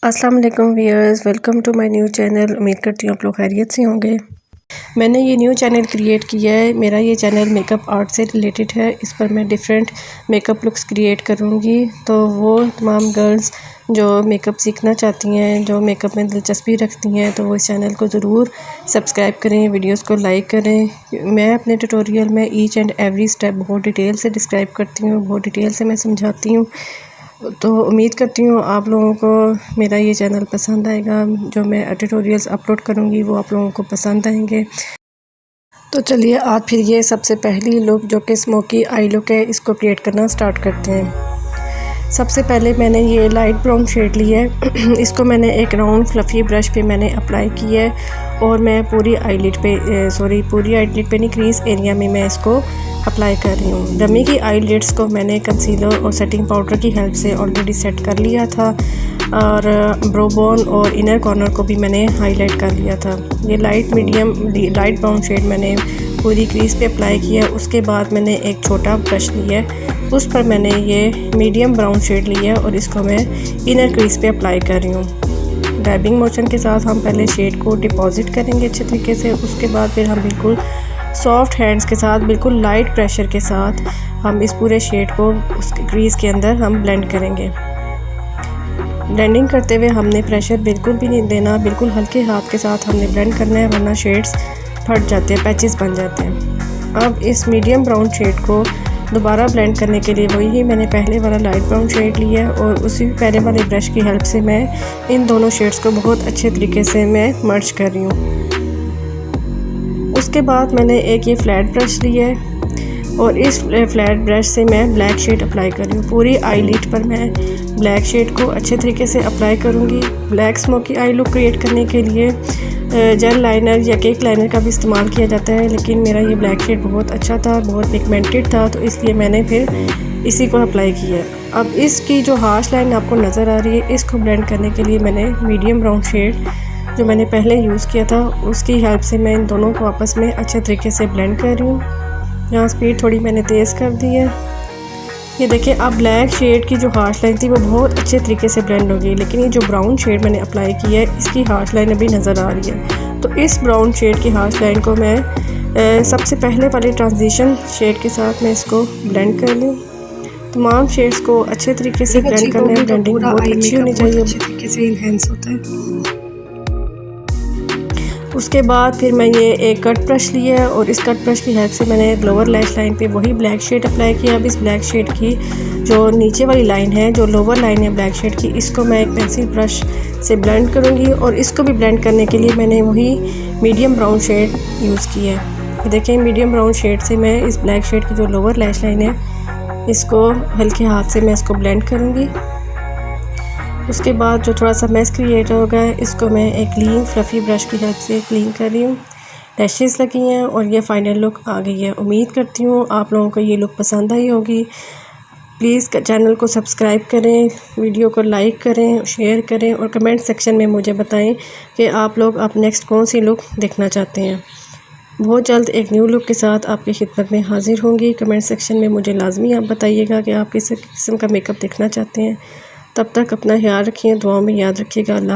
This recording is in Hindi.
अस्सलाम वालेकुम viewers, welcome to my new channel. उम्मीद करती हूँ आप लोग खैरियत से होंगे। मैंने ये न्यू चैनल क्रिएट किया है। मेरा ये चैनल मेकअप आर्ट से रिलेटेड है। इस पर मैं डिफरेंट मेकअप लुक्स क्रिएट करूँगी। तो वो तमाम गर्ल्स जो मेकअप सीखना चाहती हैं, जो मेकअप में दिलचस्पी रखती हैं, तो वो इस चैनल को ज़रूर सब्सक्राइब करें, वीडियोस को लाइक करें। मैं अपने ट्यूटोरियल में ईच एंड एवरी स्टेप बहुत डिटेल से डिस्क्राइब करती हूँ, बहुत डिटेल से मैं समझाती हूँ। तो उम्मीद करती हूँ आप लोगों को मेरा ये चैनल पसंद आएगा। जो मैं ट्यूटोरियल्स अपलोड करूँगी वो आप लोगों को पसंद आएंगे। तो चलिए आज फिर ये सबसे पहली लुक जो कि स्मोकी आई लुक है, इसको क्रिएट करना स्टार्ट करते हैं। सबसे पहले मैंने ये लाइट ब्राउन शेड लिया है। इसको मैंने एक राउंड फ्लफ़ी ब्रश पे मैंने अप्लाई किया है और मैं पूरी आईलिड पे नहीं, क्रीज एरिया में मैं इसको अप्लाई कर रही हूँ। डमी की आईलिड्स को मैंने कंसीलर और सेटिंग पाउडर की हेल्प से ऑलरेडी सेट कर लिया था और ब्रो बोन और इनर कॉर्नर को भी मैंने हाईलाइट कर लिया था। ये लाइट ब्राउन शेड मैंने पूरी क्रीज पे अप्लाई किया। उसके बाद मैंने एक छोटा ब्रश लिया है, उस पर मैंने ये मीडियम ब्राउन शेड लिया है और इसको मैं इनर क्रीज पे अप्लाई कर रही हूँ। डैबिंग मोशन के साथ हम पहले शेड को डिपॉजिट करेंगे अच्छे तरीके से। उसके बाद फिर हम बिल्कुल सॉफ्ट हैंड्स के साथ, बिल्कुल लाइट प्रेशर के साथ हम इस पूरे शेड को उस क्रीज के अंदर हम ब्लेंड करेंगे। ब्लेंडिंग करते हुए हमने प्रेशर बिल्कुल भी नहीं देना, बिल्कुल हल्के हाथ के साथ हमने ब्लेंड करना है, वरना शेड्स फट जाते हैं, पैचेस बन जाते हैं। अब इस मीडियम ब्राउन शेड को दोबारा ब्लेंड करने के लिए वही मैंने पहले वाला लाइट ब्राउन शेड लिया है और उसी पहले वाले ब्रश की हेल्प से मैं इन दोनों शेड्स को बहुत अच्छे तरीके से मैं मर्ज कर रही हूँ। उसके बाद मैंने एक ये फ्लैट ब्रश लिया है और इस फ्लैट ब्रश से मैं ब्लैक शेड अप्लाई कर रही हूँ। पूरी आईलिड पर मैं ब्लैक शेड को अच्छे तरीके से अप्लाई करूँगी। Black smoky I look create करने के लिए जेल लाइनर या केक लाइनर का भी इस्तेमाल किया जाता है, लेकिन मेरा ये ब्लैक शेड बहुत अच्छा था, बहुत पिगमेंटेड था, तो इसलिए मैंने फिर इसी को अप्लाई किया। अब इसकी जो हार्श लाइन आपको नज़र आ रही है, इसको ब्लेंड करने के लिए मैंने मीडियम ब्राउन शेड जो मैंने पहले यूज़ किया था उसकी हेल्प से मैं इन दोनों को आपस में अच्छे तरीके से ब्लेंड कर रही हूँ। यहाँ स्पीड थोड़ी मैंने तेज़ कर दी है। ये देखिए, अब ब्लैक शेड की जो हार्श लाइन थी वो बहुत अच्छे तरीके से ब्लेंड हो गई, लेकिन ये जो ब्राउन शेड मैंने अप्लाई किया है इसकी हार्श लाइन अभी नज़र आ रही है। तो इस ब्राउन शेड की हार्श लाइन को मैं सबसे पहले वाले ट्रांजिशन शेड के साथ मैं इसको ब्लेंड कर लूँ। तमाम शेड्स को अच्छे तरीके से ब्लेंड करना है। ब्लेंडिंग बहुत अच्छी होनी चाहिए, अच्छे तरीके से इन्हेंस होता है। उसके बाद फिर मैं ये एक कट ब्रश लिया है और इस कट ब्रश की हेल्प से मैंने लोअर लैश लाइन पे वही ब्लैक शेड अप्लाई किया। अब इस ब्लैक शेड की जो नीचे वाली लाइन है, जो लोअर लाइन है ब्लैक शेड की, इसको मैं एक पेंसिल ब्रश से ब्लेंड करूँगी और इसको भी ब्लेंड करने के लिए मैंने वही मीडियम ब्राउन शेड यूज़ किया है। देखिए, मीडियम ब्राउन शेड से मैं इस ब्लैक शेड की जो लोअर लैश लाइन है इसको हल्के हाथ से मैं इसको ब्लेंड करूँगी। उसके बाद जो थोड़ा सा मैस क्रिएट हो गया है, इसको मैं एक क्लीन फ्लफ़ी ब्रश की हेल्प से क्लीन कर रही हूँ। लैशेस लगी हैं और ये फाइनल लुक आ गई है। उम्मीद करती हूँ आप लोगों को ये लुक पसंद आई होगी। प्लीज़ चैनल को सब्सक्राइब करें, वीडियो को लाइक करें, शेयर करें और कमेंट सेक्शन में मुझे बताएं कि आप लोग अब नेक्स्ट कौन सी लुक देखना चाहते हैं। बहुत जल्द एक न्यू लुक के साथ आपकी खिदमत में हाजिर होंगी। कमेंट सेक्शन में मुझे लाजमी आप बताइएगा कि आप किस किस्म का मेकअप देखना चाहते हैं। तब तक अपना ख्याल रखिए, दुआओं में याद रखिएगा। अल्लाह।